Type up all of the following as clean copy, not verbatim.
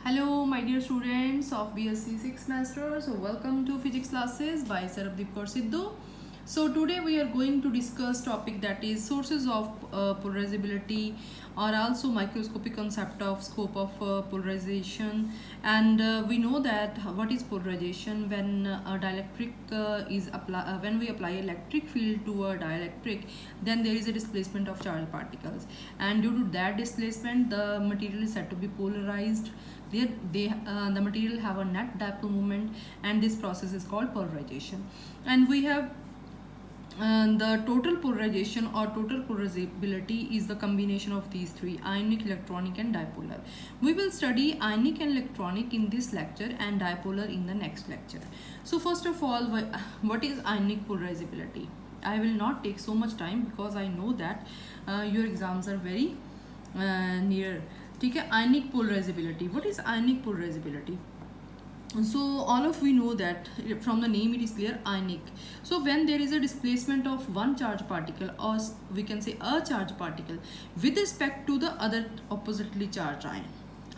Hello, my dear students of BSc 6th semester. So, welcome to physics classes by Sarabdeep Kaur Sidhu. So, today we are going to discuss topic that is sources of polarizability, or also microscopic concept of scope of polarization. And we know that what is polarization when a dielectric when we apply electric field to a dielectric, then there is a displacement of charged particles, and due to that displacement, the material is said to be polarized. The material have a net dipole moment, and this process is called polarization. And we have the total polarization or total polarizability is the combination of these three: ionic, electronic and dipolar. We will study ionic and electronic in this lecture and dipolar in the next lecture. So first of all, what is ionic polarizability? I will not take so much time because I know that your exams are very near. ठीक है, ionic polarizability. What is ionic polarizability? So all of we know that from the name it is clear, ionic. So when there is a displacement of one charged particle, or we can say a charged particle, with respect to the other oppositely charged ion,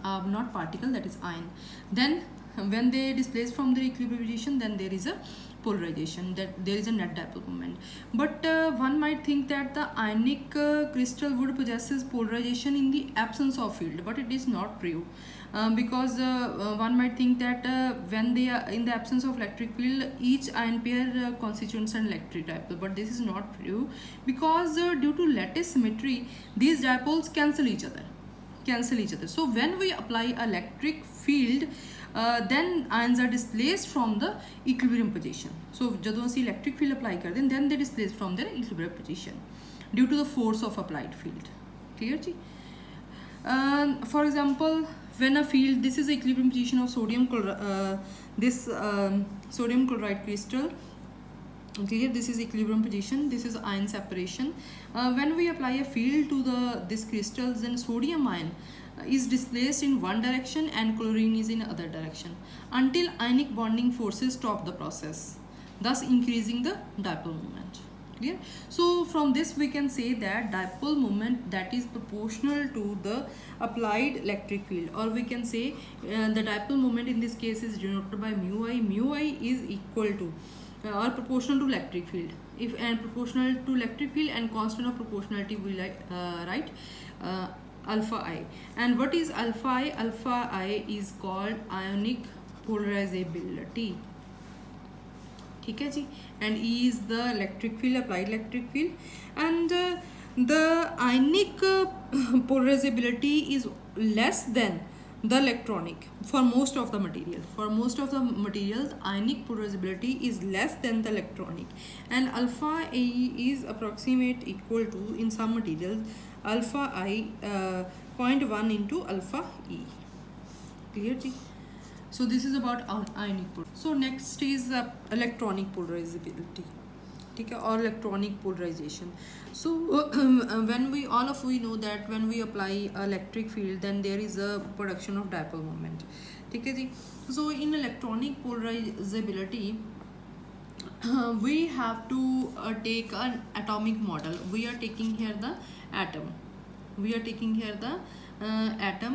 not particle, that is ion, then when they displace from their equilibrium position, then there is a polarization, that there is a net dipole moment. But one might think that the ionic crystal would possesses polarization in the absence of field, but it is not true. Because one might think that when they are in the absence of electric field, each ion pair constitutes an electric dipole, but this is not true, because due to lattice symmetry, these dipoles cancel each other. So when we apply electric field, then ions are displaced from the equilibrium position. So ਜਦੋਂ ਅਸੀਂ electric field apply ਕਰਦੇ हैं, then they displace from their equilibrium position due to the force of applied field. Clear ji? For example, when a field, this is the equilibrium position of sodium chloride crystal. Clear? This is equilibrium position, this is ion separation. When we apply a field to this crystals, then sodium ion is displaced in one direction and chlorine is in other direction until ionic bonding forces stop the process, thus increasing the dipole moment. Clear? So from this we can say that dipole moment that is proportional to the applied electric field, or we can say the dipole moment in this case is denoted by mu I. Mu I is equal to or proportional to electric field, if and proportional to electric field, and constant of proportionality we write alpha I. And what is alpha I? Alpha I is called ionic polarizability. ठीक है जी. And E is the electric field, applied electric field, and the ionic polarizability is less than the electronic for most of the material. For most of the materials, ionic polarizability is less than the electronic, and alpha A is approximate equal to, in some materials, alpha I 0.1 into alpha E. Clear ji? So this is about ionic polarizability. So next is electronic polarizability. Okay, or electronic polarization. So when we know that when we apply electric field, then there is a production of dipole moment. Okay, so in electronic polarizability, we have to take an atomic model. We are taking here the atom.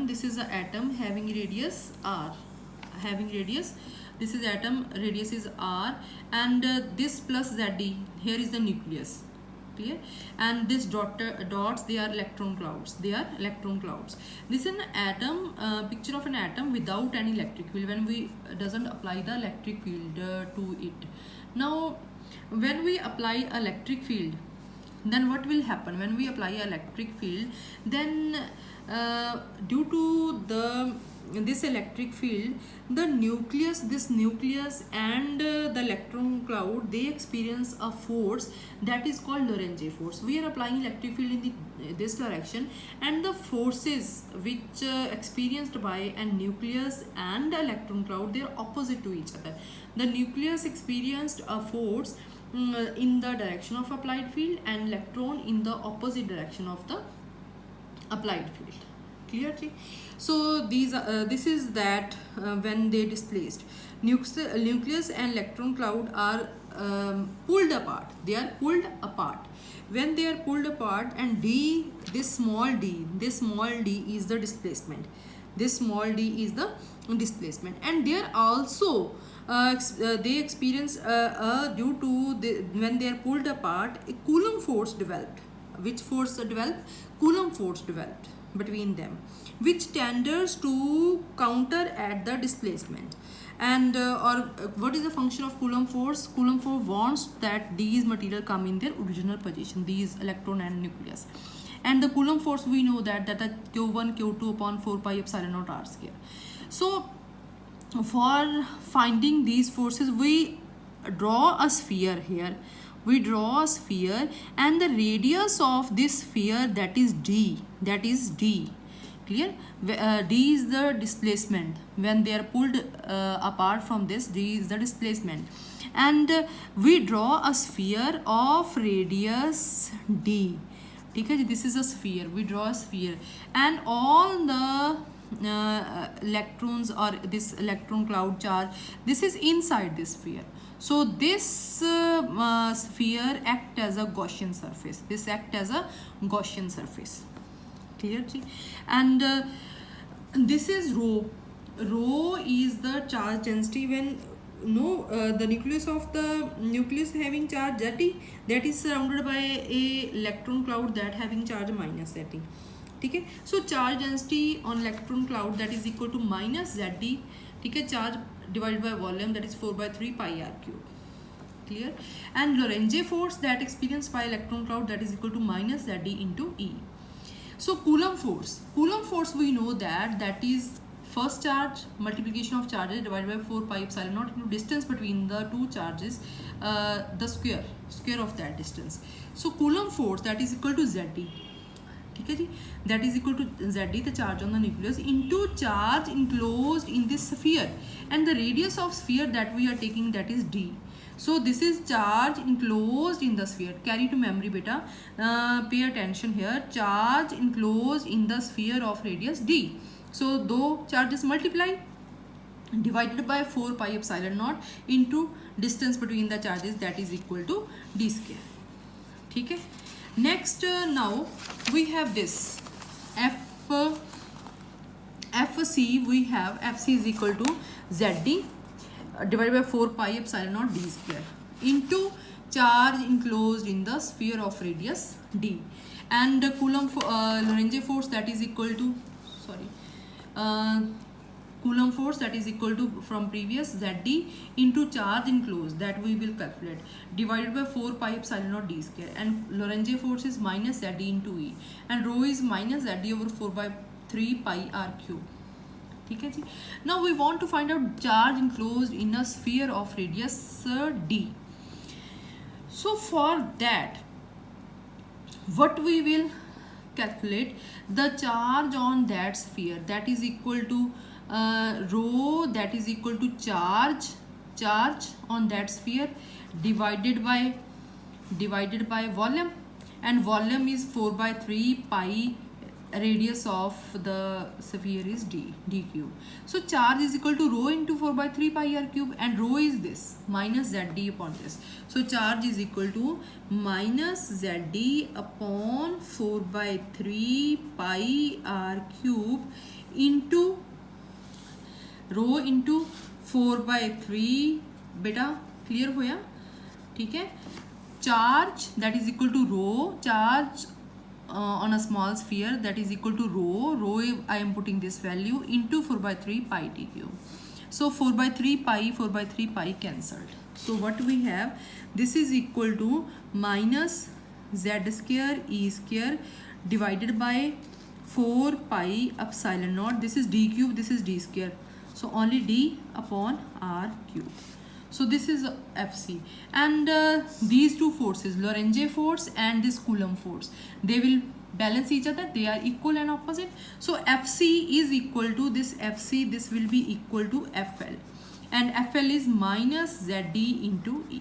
This is an atom having radius r. This is atom, radius is r, and this plus Zd, here is the nucleus. Clear? And this dots, they are electron clouds. This is an atom, picture of an atom without any electric field, when we doesn't apply the electric field to it. Now when we apply electric field, then what will happen? When we apply electric field, then due to this electric field, this nucleus and the electron cloud, they experience a force that is called Lorentz force. We are applying electric field in this direction, and the forces which experienced by a nucleus and the electron cloud, they are opposite to each other. The nucleus experienced a force in the direction of applied field, and electron in the opposite direction of the applied field. Clear? So this is that when they displaced, nucleus and electron cloud are pulled apart. When they are pulled apart, and this small d is the displacement. this small d is the displacement. And there also they experience due to when they are pulled apart, a Coulomb force developed. Which force developed? Coulomb force developed between them, which tenders to counter at the displacement. And what is the function of Coulomb force? Coulomb force wants that these material come in their original position, these electron and nucleus. And the Coulomb force, we know that is q1 q2 upon 4 pi epsilon naught r square. So for finding these forces, we draw a sphere here. We draw a sphere, and the radius of this sphere, that is d. Clear? D is the displacement. When they are pulled apart from this, d is the displacement. And we draw a sphere of radius d. Okay, this is a sphere. We draw a sphere, and all the electrons or this electron cloud charge, this is inside this sphere. So this sphere act as a Gaussian surface. Clear? And this is rho. Rho is the charge density when the nucleus having charge Zt, that is surrounded by a electron cloud that having charge minus Zt. Okay, so charge density on electron cloud, that is equal to minus Zd. Okay, charge divided by volume, that is 4 by 3 pi r cube. Clear? And Lorentz force that experienced by electron cloud, that is equal to minus Zd into E. So Coulomb force we know that is first charge multiplication of charges divided by 4 pi epsilon naught into distance between the two charges, the square of that distance. So Coulomb force, that is equal to Zd. Okay, that is equal to Zd, the charge on the nucleus, into charge enclosed in this sphere, and the radius of sphere that we are taking, that is d. So this is charge enclosed in the sphere. Carry to memory, beta. Pay attention here. Charge enclosed in the sphere of radius d. So though charges multiply, divided by 4 pi epsilon naught into distance between the charges, that is equal to d square. Okay. Next, now we have this FC. We have FC is equal to Zd divided by 4 pi epsilon naught d square into charge enclosed in the sphere of radius d. And Coulomb Lorentz force, that is equal to Coulomb force, that is equal to from previous Zd into charge enclosed, that we will calculate, divided by 4 pi epsilon naught d square. And Lorentz force is minus Zd into E, and rho is minus Zd over 4 by 3 pi r cube. Okay, now we want to find out charge enclosed in a sphere of radius d. So for that, what we will calculate, the charge on that sphere, that is equal to rho, that is equal to charge on that sphere divided by volume, and volume is 4 by 3 pi, radius of the sphere is d cube. So charge is equal to rho into 4 by 3 pi r cube, and rho is this minus Zd upon this. So charge is equal to minus Zd upon 4 by 3 pi r cube into rho into 4 by 3. बेटा clear होया? ठीक है. Charge, that is equal to rho, charge on a small sphere, that is equal to rho I am putting this value into 4 by 3 pi d cube. So 4 by 3 pi cancelled. So what we have, this is equal to minus z square e square divided by 4 pi epsilon naught. This is d cube, this is d square. So only d upon r cube. So this is FC, and these two forces, Lorentz force and this Coulomb force, they will balance each other. They are equal and opposite. So FC is equal to this FC. This will be equal to FL, and FL is minus ZD into E.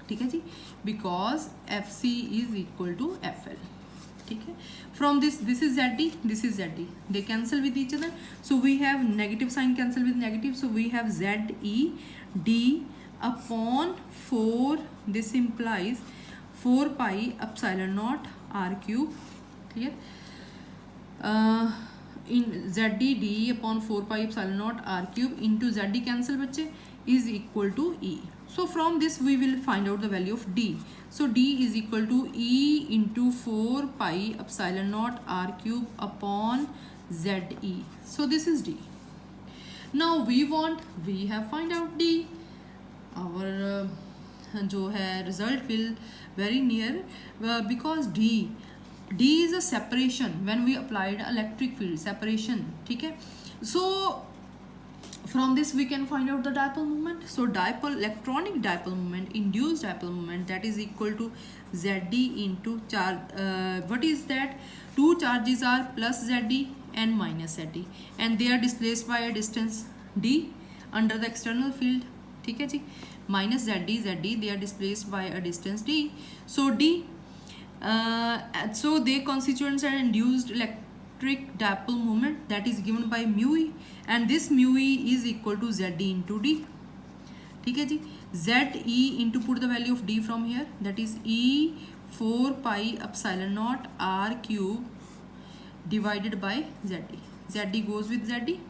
ठीक है जी, because FC is equal to FL. ठीक है. From this is ZD, this is ZD. They cancel with each other. So we have negative sign cancel with negative. So we have ZE D upon 4. This implies 4 pi epsilon naught r cube. Clear? in ZD D upon 4 pi epsilon naught R cube into ZD cancel बच्चे is equal to E. So from this we will find out the value of D. So D is equal to E into 4 pi epsilon naught R cube upon ZE. So this is D. Now we have find out D. Our जो है result will very near because D is a separation when we applied electric field separation. ठीक है. So from this we can find out the dipole moment. So dipole, electronic dipole moment, induced dipole moment, that is equal to Zd into charge. What is that? Two charges are plus Zd and minus Zd, and they are displaced by a distance d under the external field. ठीक है जी. Minus Zd, they are displaced by a distance d. So d, so they constitute an induced electric dipole moment that is given by mu e, and this mu e is equal to Zd into d. ठीक है जी. Ze into, put the value of d from here, that is E 4 pi epsilon naught R cube divided by Zd. Zd goes with Zd.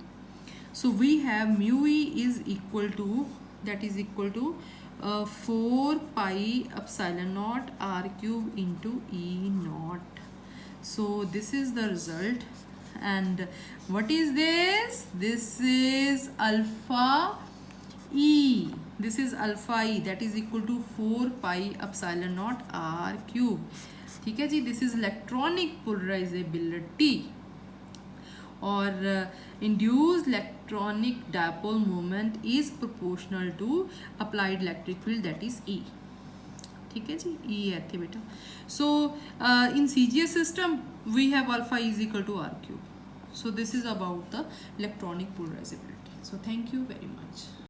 So we have mu e is equal to, that is equal to 4 pi epsilon naught R cube into E naught. So this is the result. And what is this? This is alpha E. This is alpha E, that is equal to 4 pi epsilon naught R cube. ठीक है जी. This is electronic polarizability or induced electronic dipole moment is proportional to applied electric field, that is E. ठीक है जी. E है थे बेटा. So in CGS system we have alpha is equal to R cube. So this is about the electronic polarizability. So thank you very much.